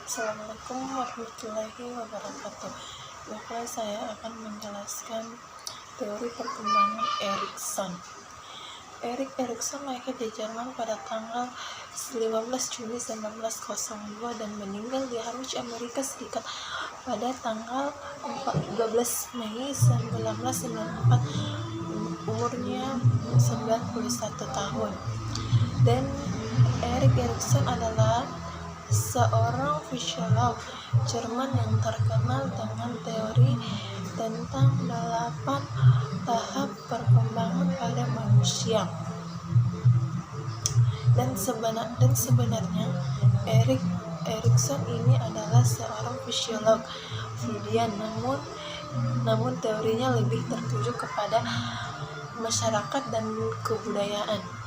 Assalamualaikum warahmatullahi wabarakatuh. Baiklah, saya akan menjelaskan teori perkembangan Erikson. Erik Erikson lahir di Jerman pada tanggal 15 Juni 1902 dan meninggal di Harwich, Amerika Serikat pada tanggal 12 Mei 1994. Umurnya 91 tahun. Dan Erik Erikson adalah seorang fisiolog Jerman yang terkenal dengan teori tentang 8 tahap perkembangan pada manusia. Dan sebenarnya Erik Erikson ini adalah seorang fisiolog Freudian, namun teorinya lebih tertuju kepada masyarakat dan kebudayaan.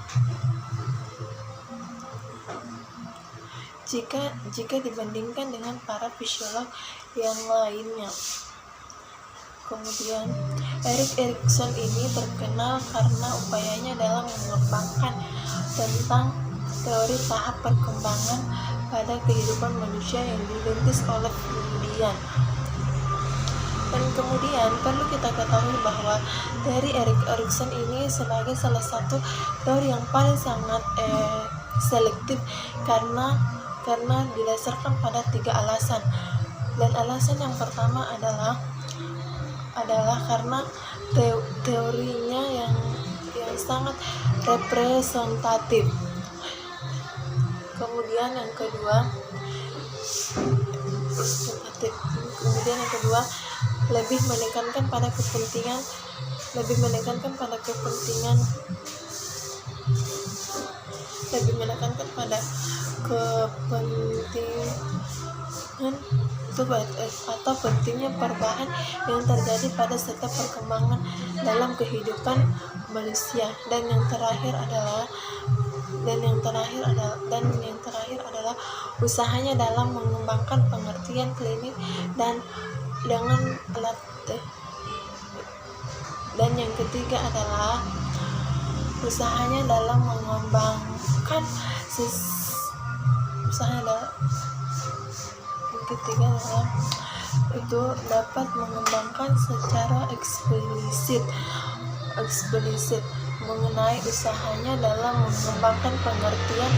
Jika dibandingkan dengan para fisiolog yang lainnya. Kemudian, Erik Erikson ini terkenal karena upayanya dalam mengembangkan tentang teori tahap perkembangan pada kehidupan manusia yang dirintis oleh Freudian. Dan kemudian perlu kita ketahui bahwa teori Erik Erikson ini sebagai salah satu teori yang paling sangat selektif karena didasarkan pada 3 alasan. Dan alasan yang pertama adalah karena teorinya yang sangat representatif. Kemudian yang kedua lebih menekankan pada kepentingan atau pentingnya perubahan yang terjadi pada setiap perkembangan dalam kehidupan manusia. Dan yang terakhir adalah usahanya dalam mengembangkan pengertian klinik dan dengan alat. Dan yang ketiga adalah usahanya dalam mengembangkan itu dapat mengembangkan secara eksplisit mengenai usahanya dalam mengembangkan pengertian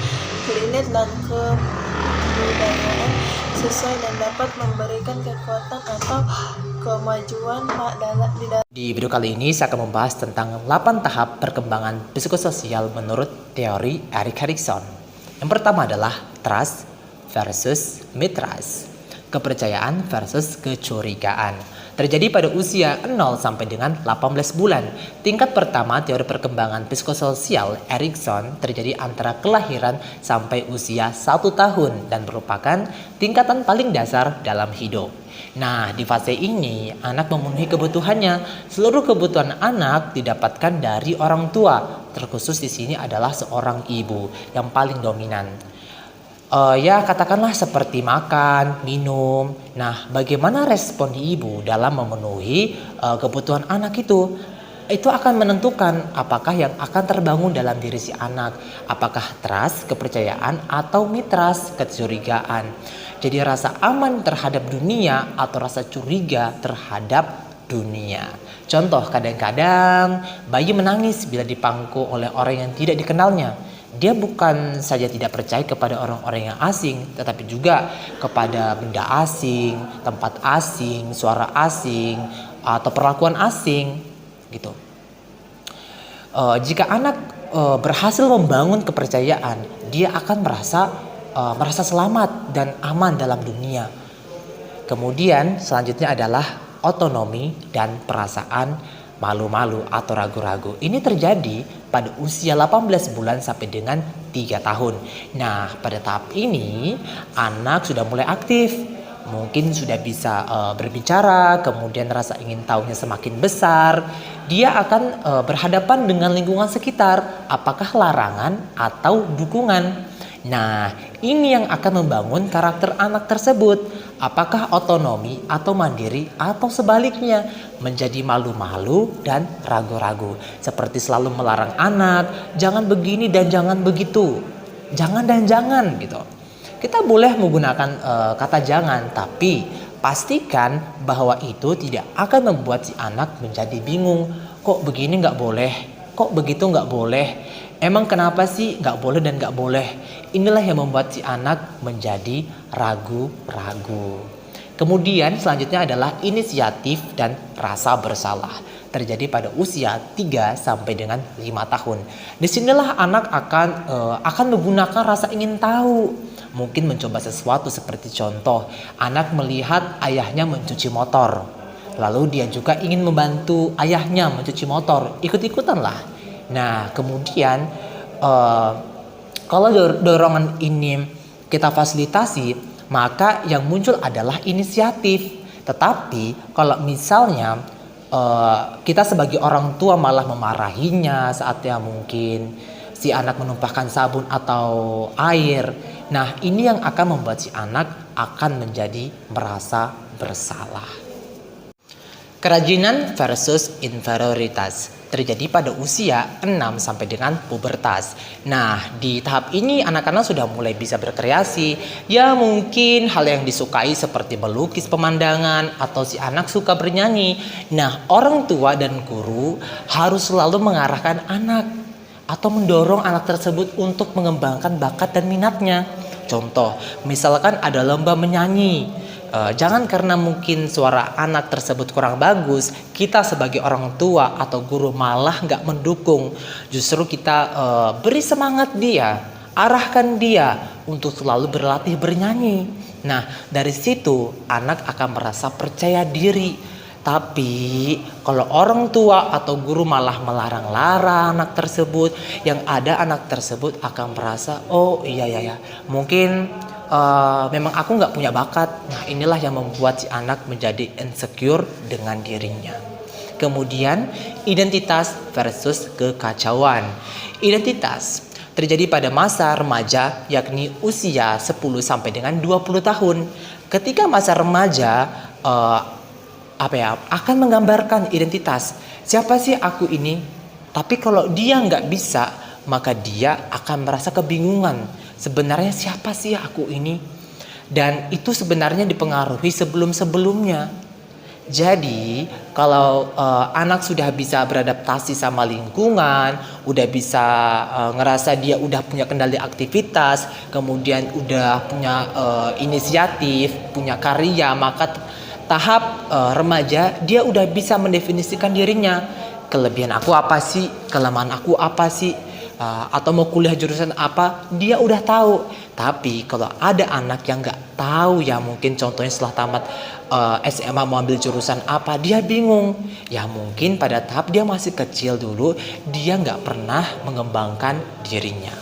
klinik dan kebudayaan sesuai dan dapat memberikan kekuatan atau kemajuan Di video kali ini saya akan membahas tentang 8 tahap perkembangan psikososial menurut teori Erik Erikson. Yang pertama adalah trust versus mistrust. Kepercayaan versus kecurigaan. Terjadi pada usia 0 sampai dengan 18 bulan. Tingkat pertama teori perkembangan psikososial Erikson terjadi antara kelahiran sampai usia 1 tahun dan merupakan tingkatan paling dasar dalam hidup. Nah, di fase ini anak memenuhi kebutuhannya. Seluruh kebutuhan anak didapatkan dari orang tua. Terkhusus di sini adalah seorang ibu yang paling dominan. Katakanlah seperti makan, minum. Nah, bagaimana respon ibu dalam memenuhi kebutuhan anak itu? Itu akan menentukan apakah yang akan terbangun dalam diri si anak. Apakah trust, kepercayaan, atau mistrust, kecurigaan. Jadi rasa aman terhadap dunia atau rasa curiga terhadap dunia. Contoh, kadang-kadang bayi menangis bila dipangku oleh orang yang tidak dikenalnya. Dia bukan saja tidak percaya kepada orang-orang yang asing, tetapi juga kepada benda asing, tempat asing, suara asing, atau perlakuan asing, gitu. Jika anak berhasil membangun kepercayaan, dia akan merasa selamat dan aman dalam dunia. Kemudian selanjutnya adalah otonomi dan perasaan malu-malu atau ragu-ragu. Ini terjadi pada usia 18 bulan sampai dengan 3 tahun. Nah, pada tahap ini anak sudah mulai aktif. Mungkin sudah bisa berbicara, kemudian rasa ingin tahunya semakin besar. Dia akan berhadapan dengan lingkungan sekitar, apakah larangan atau dukungan. Nah, ini yang akan membangun karakter anak tersebut. Apakah otonomi atau mandiri atau sebaliknya menjadi malu-malu dan ragu-ragu. Seperti selalu melarang anak, jangan begini dan jangan begitu. Jangan dan jangan gitu. Kita boleh menggunakan kata jangan, tapi pastikan bahwa itu tidak akan membuat si anak menjadi bingung. Kok begini nggak boleh? Kok begitu nggak boleh? Emang kenapa sih nggak boleh dan nggak boleh? Inilah yang membuat si anak menjadi ragu-ragu. Kemudian selanjutnya adalah inisiatif dan rasa bersalah. Terjadi pada usia 3 sampai dengan 5 tahun. Disinilah anak akan menggunakan rasa ingin tahu. Mungkin mencoba sesuatu seperti contoh, anak melihat ayahnya mencuci motor. Lalu dia juga ingin membantu ayahnya mencuci motor, ikut-ikutan lah. Nah, kemudian kalau dorongan ini kita fasilitasi, maka yang muncul adalah inisiatif. Tetapi kalau misalnya kita sebagai orang tua malah memarahinya saatnya mungkin si anak menumpahkan sabun atau air. Nah, ini yang akan membuat si anak akan menjadi merasa bersalah. Kerajinan versus inferioritas terjadi pada usia 6 sampai dengan pubertas. Nah, di tahap ini anak-anak sudah mulai bisa berkreasi. Ya, mungkin hal yang disukai seperti melukis pemandangan atau si anak suka bernyanyi. Nah, orang tua dan guru harus selalu mengarahkan anak atau mendorong anak tersebut untuk mengembangkan bakat dan minatnya. Contoh, misalkan ada lomba menyanyi. Jangan karena mungkin suara anak tersebut kurang bagus, kita sebagai orang tua atau guru malah nggak mendukung. Justru kita beri semangat dia, arahkan dia untuk selalu berlatih bernyanyi. Nah, dari situ anak akan merasa percaya diri. Tapi kalau orang tua atau guru malah melarang-larang anak tersebut, yang ada anak tersebut akan merasa, oh iya ya, mungkin memang aku nggak punya bakat. Nah, inilah yang membuat si anak menjadi insecure dengan dirinya. Kemudian identitas versus kekacauan. Identitas terjadi pada masa remaja, yakni usia 10 sampai dengan 20 tahun. Ketika masa remaja akan menggambarkan identitas. Siapa sih aku ini? Tapi kalau dia nggak bisa, maka dia akan merasa kebingungan. Sebenarnya siapa sih aku ini? Dan itu sebenarnya dipengaruhi sebelum-sebelumnya. Jadi kalau anak sudah bisa beradaptasi sama lingkungan, udah bisa ngerasa dia udah punya kendali aktivitas, kemudian udah punya inisiatif, punya karya, maka tahap remaja dia udah bisa mendefinisikan dirinya. Kelebihan aku apa sih? Kelemahan aku apa sih? Atau mau kuliah jurusan apa? Dia udah tahu. Tapi kalau ada anak yang nggak tahu, ya mungkin contohnya setelah tamat SMA mau ambil jurusan apa, dia bingung. Ya mungkin pada tahap dia masih kecil dulu, dia nggak pernah mengembangkan dirinya.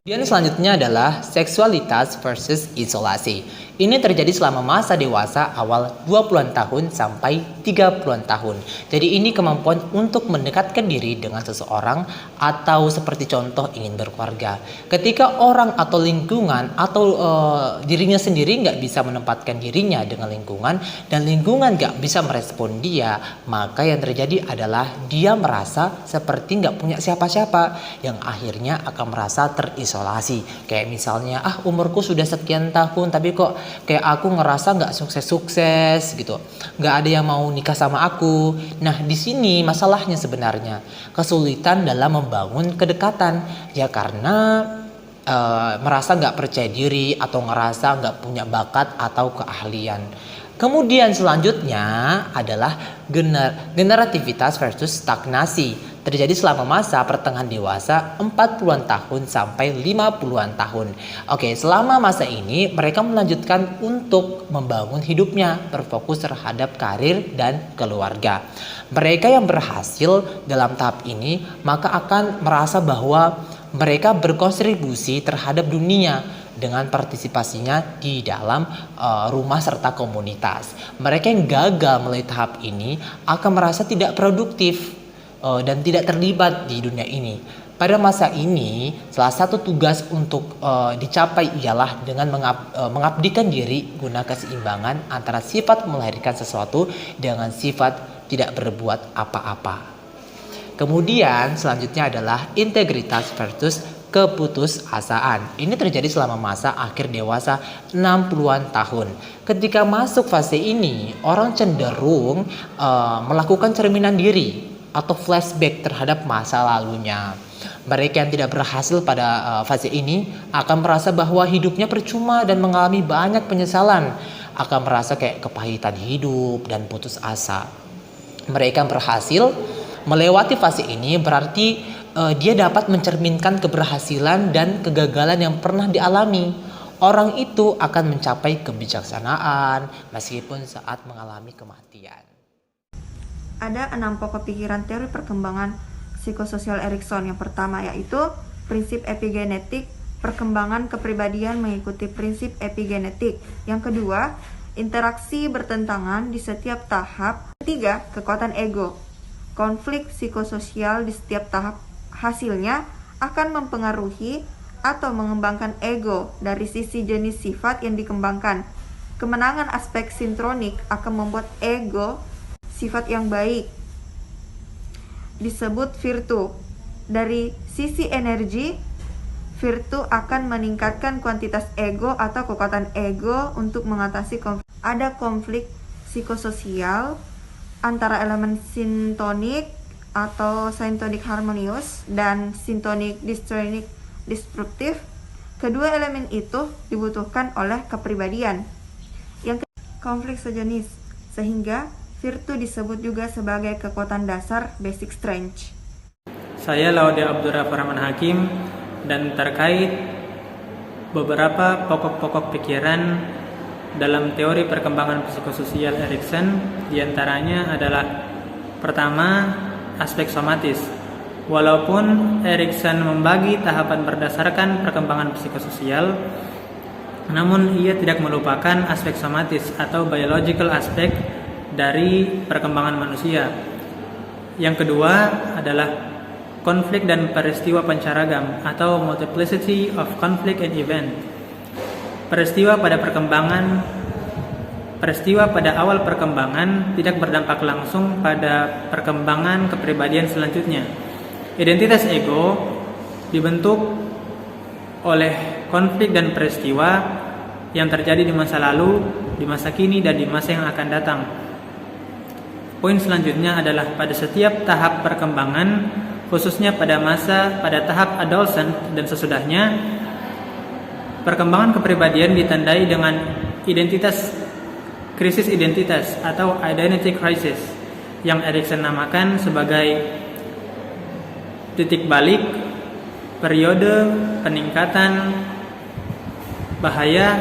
Kemudian selanjutnya adalah seksualitas versus isolasi. Ini terjadi selama masa dewasa awal 20-an tahun sampai 30-an tahun. Jadi ini kemampuan untuk mendekatkan diri dengan seseorang atau seperti contoh ingin berkeluarga. Ketika orang atau lingkungan atau dirinya sendiri nggak bisa menempatkan dirinya dengan lingkungan dan lingkungan nggak bisa merespon dia, maka yang terjadi adalah dia merasa seperti nggak punya siapa-siapa yang akhirnya akan merasa terisolasi. Kayak misalnya, umurku sudah sekian tahun tapi kok kayak aku ngerasa nggak sukses-sukses gitu, nggak ada yang mau nikah sama aku. Nah, di sini masalahnya sebenarnya kesulitan dalam membangun kedekatan, ya karena merasa nggak percaya diri atau ngerasa nggak punya bakat atau keahlian. Kemudian selanjutnya adalah generativitas versus stagnasi. Terjadi selama masa pertengahan dewasa 40-an tahun sampai 50-an tahun. Oke, selama masa ini mereka melanjutkan untuk membangun hidupnya, berfokus terhadap karir dan keluarga. Mereka yang berhasil dalam tahap ini maka akan merasa bahwa mereka berkontribusi terhadap dunia dengan partisipasinya di dalam rumah serta komunitas. Mereka yang gagal melalui tahap ini akan merasa tidak produktif dan tidak terlibat di dunia ini. Pada masa ini, salah satu tugas untuk dicapai ialah dengan mengabdikan diri guna keseimbangan antara sifat melahirkan sesuatu dengan sifat tidak berbuat apa-apa. Kemudian selanjutnya adalah integritas versus keputusasaan. Ini terjadi selama masa akhir dewasa 60-an tahun. Ketika masuk fase ini, orang cenderung melakukan cerminan diri atau flashback terhadap masa lalunya. Mereka yang tidak berhasil pada fase ini akan merasa bahwa hidupnya percuma dan mengalami banyak penyesalan, akan merasa kayak kepahitan hidup dan putus asa. Mereka yang berhasil melewati fase ini berarti dia dapat mencerminkan keberhasilan dan kegagalan yang pernah dialami. Orang itu akan mencapai kebijaksanaan meskipun saat mengalami kematian. Ada 6 pokok pikiran teori perkembangan psikososial Erikson. Yang pertama yaitu prinsip epigenetik, perkembangan kepribadian mengikuti prinsip epigenetik. Yang kedua, interaksi bertentangan di setiap tahap. Ketiga, kekuatan ego. Konflik psikososial di setiap tahap hasilnya akan mempengaruhi atau mengembangkan ego dari sisi jenis sifat yang dikembangkan. Kemenangan aspek sintronik akan membuat ego sifat yang baik, disebut virtu. Dari sisi energi, virtu akan meningkatkan kuantitas ego atau kekuatan ego untuk mengatasi konflik. Ada konflik psikososial antara elemen sintonik atau syntonic harmonious dan syntonic destruktif. Kedua elemen itu dibutuhkan oleh kepribadian. Yang konflik sejenis, sehingga virtu disebut juga sebagai kekuatan dasar basic strength. Saya Laude Abdurrahman Hakim, dan terkait beberapa pokok-pokok pikiran dalam teori perkembangan psikososial Erikson, diantaranya adalah pertama, aspek somatis. Walaupun Erikson membagi tahapan berdasarkan perkembangan psikososial, namun ia tidak melupakan aspek somatis atau biological aspect dari perkembangan manusia. Yang kedua adalah konflik dan peristiwa pancaragam atau multiplicity of conflict and event. Peristiwa pada awal perkembangan tidak berdampak langsung pada perkembangan kepribadian selanjutnya. Identitas ego dibentuk oleh konflik dan peristiwa yang terjadi di masa lalu, di masa kini, dan di masa yang akan datang. Poin selanjutnya adalah pada setiap tahap perkembangan, khususnya pada tahap adolescent dan sesudahnya, perkembangan kepribadian ditandai dengan krisis identitas atau identity crisis yang Erikson namakan sebagai titik balik periode peningkatan bahaya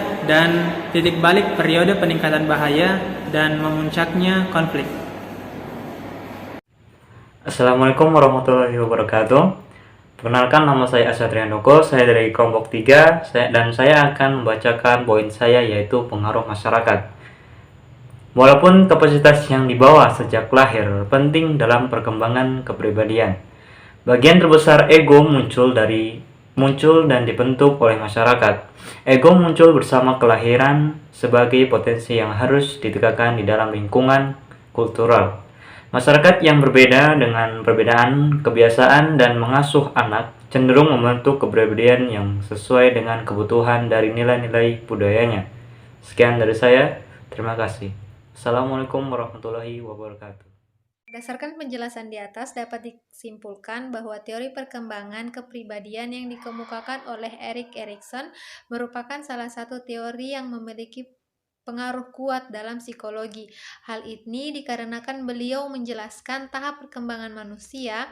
dan memuncaknya konflik. Assalamualaikum warahmatullahi wabarakatuh. Perkenalkan, nama saya Asatria Handoko, saya dari kelompok 3 dan saya akan membacakan poin saya, yaitu pengaruh masyarakat. Walaupun kapasitas yang dibawa sejak lahir penting dalam perkembangan kepribadian, bagian terbesar ego muncul dan dibentuk oleh masyarakat. Ego muncul bersama kelahiran sebagai potensi yang harus ditegakkan di dalam lingkungan kultural. Masyarakat yang berbeda dengan perbedaan kebiasaan dan mengasuh anak cenderung membentuk kepribadian yang sesuai dengan kebutuhan dari nilai-nilai budayanya. Sekian dari saya, terima kasih. Assalamualaikum warahmatullahi wabarakatuh. Berdasarkan penjelasan di atas, dapat disimpulkan bahwa teori perkembangan kepribadian yang dikemukakan oleh Erik Erikson merupakan salah satu teori yang memiliki pengaruh kuat dalam psikologi. Hal ini dikarenakan beliau menjelaskan tahap perkembangan manusia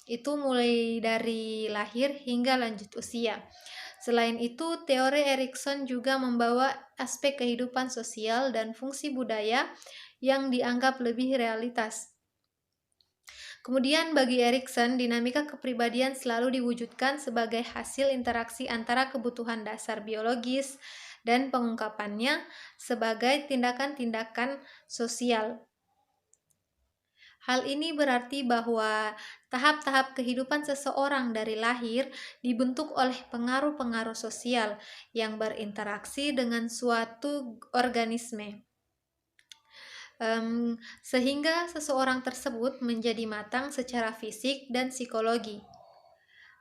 itu mulai dari lahir hingga lanjut usia. Selain itu, teori Erikson juga membawa aspek kehidupan sosial dan fungsi budaya yang dianggap lebih realitas. Kemudian bagi Erikson, dinamika kepribadian selalu diwujudkan sebagai hasil interaksi antara kebutuhan dasar biologis dan pengungkapannya sebagai tindakan-tindakan sosial. Hal ini berarti bahwa tahap-tahap kehidupan seseorang dari lahir dibentuk oleh pengaruh-pengaruh sosial yang berinteraksi dengan suatu organisme. Sehingga seseorang tersebut menjadi matang secara fisik dan psikologi.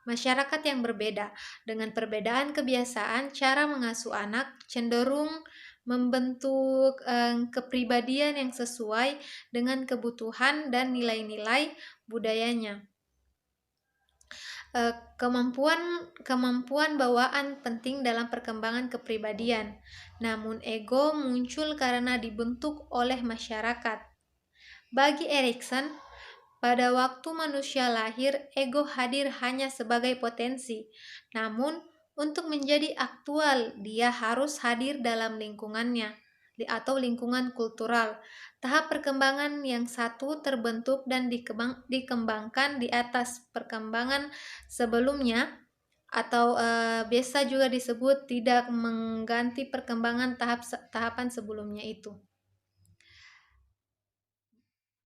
masyarakat yang berbeda. Dengan perbedaan kebiasaan, cara mengasuh anak cenderung membentuk kepribadian yang sesuai dengan kebutuhan dan nilai-nilai budayanya. Kemampuan bawaan penting dalam perkembangan kepribadian. Namun ego muncul karena dibentuk oleh masyarakat. Bagi Erikson, pada waktu manusia lahir, ego hadir hanya sebagai potensi. Namun, untuk menjadi aktual, dia harus hadir dalam lingkungannya atau lingkungan kultural. Tahap perkembangan yang satu terbentuk dan dikembangkan di atas perkembangan sebelumnya, atau biasa juga disebut tidak mengganti perkembangan tahapan sebelumnya itu.